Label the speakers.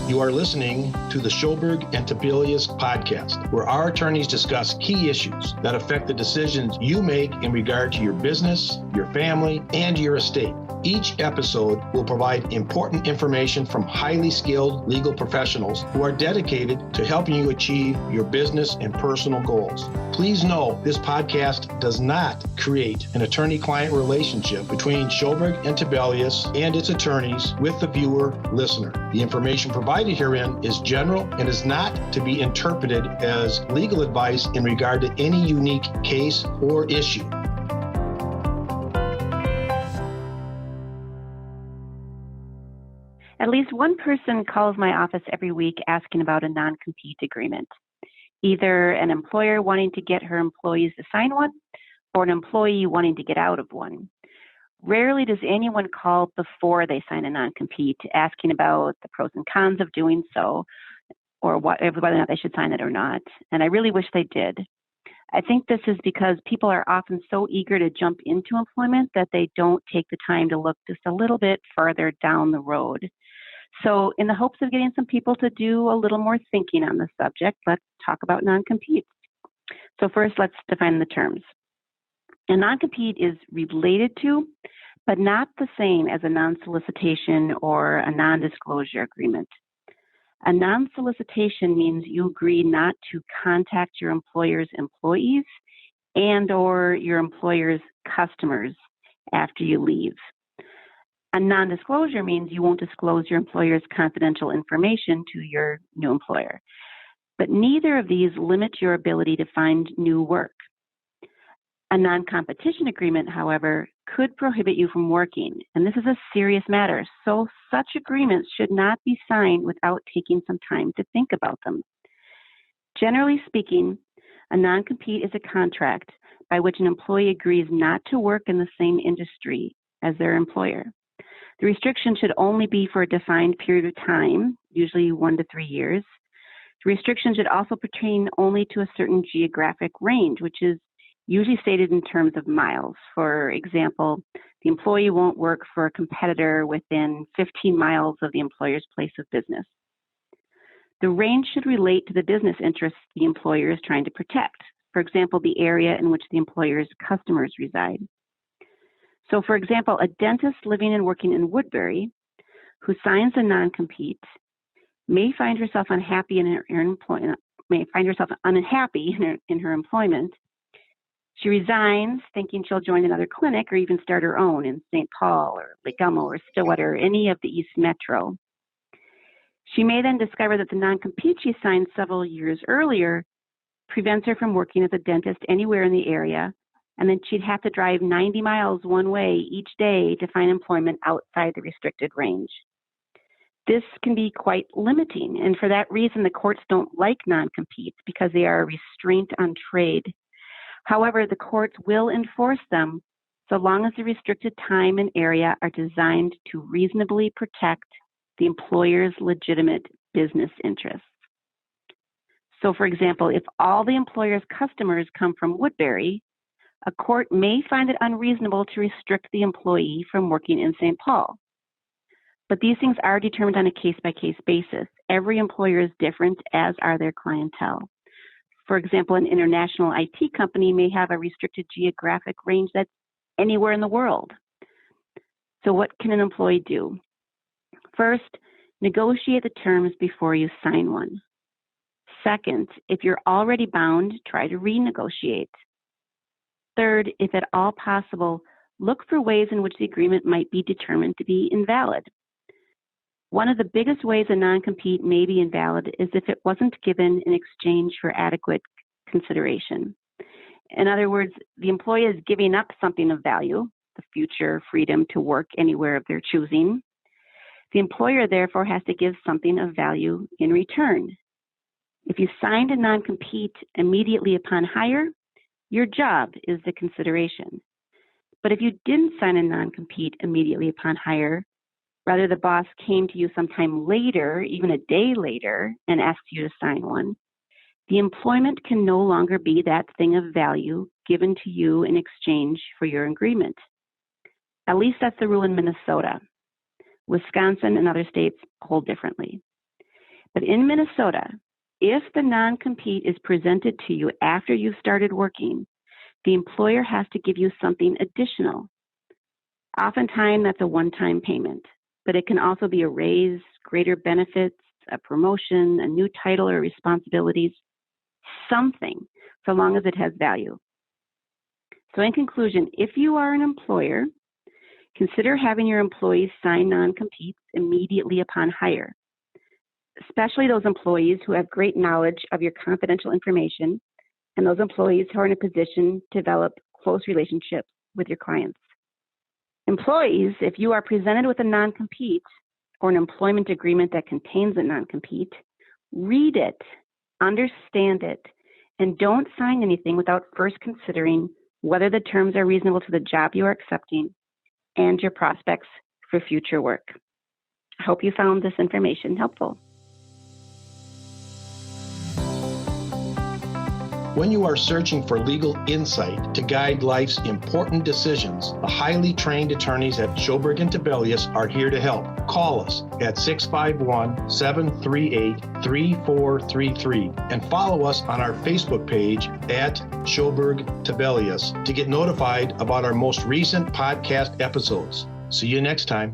Speaker 1: You are listening to the Schoberg and Tibelius podcast, where our attorneys discuss key issues that affect the decisions you make in regard to your business, your family, and your estate. Each episode will provide important information from highly skilled legal professionals who are dedicated to helping you achieve your business and personal goals. Please know this podcast does not create an attorney-client relationship between Schoberg and Tibelius and its attorneys with the viewer-listener. The information provided herein is general and is not to be interpreted as legal advice in regard to any unique case or issue.
Speaker 2: At least one person calls my office every week asking about a non-compete agreement, either an employer wanting to get her employees to sign one or an employee wanting to get out of one. Rarely does anyone call before they sign a non-compete asking about the pros and cons of doing so or whether or not they should sign it or not. And I really wish they did. I think this is because people are often so eager to jump into employment that they don't take the time to look just a little bit further down the road. So in the hopes of getting some people to do a little more thinking on the subject, let's talk about non-competes. So first, let's define the terms. A non-compete is related to, but not the same as a non-solicitation or a non-disclosure agreement. A non-solicitation means you agree not to contact your employer's employees and or your employer's customers after you leave. A non-disclosure means you won't disclose your employer's confidential information to your new employer. But neither of these limit your ability to find new work. A non-competition agreement, however, could prohibit you from working, and this is a serious matter, so such agreements should not be signed without taking some time to think about them. Generally speaking, a non-compete is a contract by which an employee agrees not to work in the same industry as their employer. The restriction should only be for a defined period of time, usually 1 to 3 years. The restriction should also pertain only to a certain geographic range, which is usually stated in terms of miles. For example, the employee won't work for a competitor within 15 miles of the employer's place of business. The range should relate to the business interests the employer is trying to protect. For example, the area in which the employer's customers reside. So, for example, a dentist living and working in Woodbury who signs a non-compete may find herself unhappy in her employment. She resigns, thinking she'll join another clinic or even start her own in St. Paul or Lake Elmo or Stillwater or any of the East Metro. She may then discover that the non-compete she signed several years earlier prevents her from working as a dentist anywhere in the area, and then she'd have to drive 90 miles one way each day to find employment outside the restricted range. This can be quite limiting, and for that reason, the courts don't like non-competes because they are a restraint on trade. However, the courts will enforce them so long as the restricted time and area are designed to reasonably protect the employer's legitimate business interests. So, for example, if all the employer's customers come from Woodbury, a court may find it unreasonable to restrict the employee from working in St. Paul. But these things are determined on a case-by-case basis. Every employer is different, as are their clientele. For example, an international IT company may have a restricted geographic range that's anywhere in the world. So what can an employee do? First, negotiate the terms before you sign one. Second, if you're already bound, try to renegotiate. Third, if at all possible, look for ways in which the agreement might be determined to be invalid. One of the biggest ways a non-compete may be invalid is if it wasn't given in exchange for adequate consideration. In other words, the employee is giving up something of value, the future freedom to work anywhere of their choosing. The employer, therefore, has to give something of value in return. If you signed a non-compete immediately upon hire, your job is the consideration. But if you didn't sign a non-compete immediately upon hire, rather the boss came to you sometime later, even a day later, and asked you to sign one, the employment can no longer be that thing of value given to you in exchange for your agreement. At least that's the rule in Minnesota. Wisconsin and other states hold differently. But in Minnesota, if the non-compete is presented to you after you've started working, the employer has to give you something additional. Oftentimes, that's a one-time payment, but it can also be a raise, greater benefits, a promotion, a new title or responsibilities, something, so long as it has value. So in conclusion, if you are an employer, consider having your employees sign non-competes immediately upon hire, especially those employees who have great knowledge of your confidential information and those employees who are in a position to develop close relationships with your clients. Employees, if you are presented with a non-compete or an employment agreement that contains a non-compete, read it, understand it, and don't sign anything without first considering whether the terms are reasonable to the job you are accepting and your prospects for future work. I hope you found this information helpful.
Speaker 1: When you are searching for legal insight to guide life's important decisions, the highly trained attorneys at Schoberg & Tibelius are here to help. Call us at 651-738-3433 and follow us on our Facebook page at Schoberg Tibelius to get notified about our most recent podcast episodes. See you next time.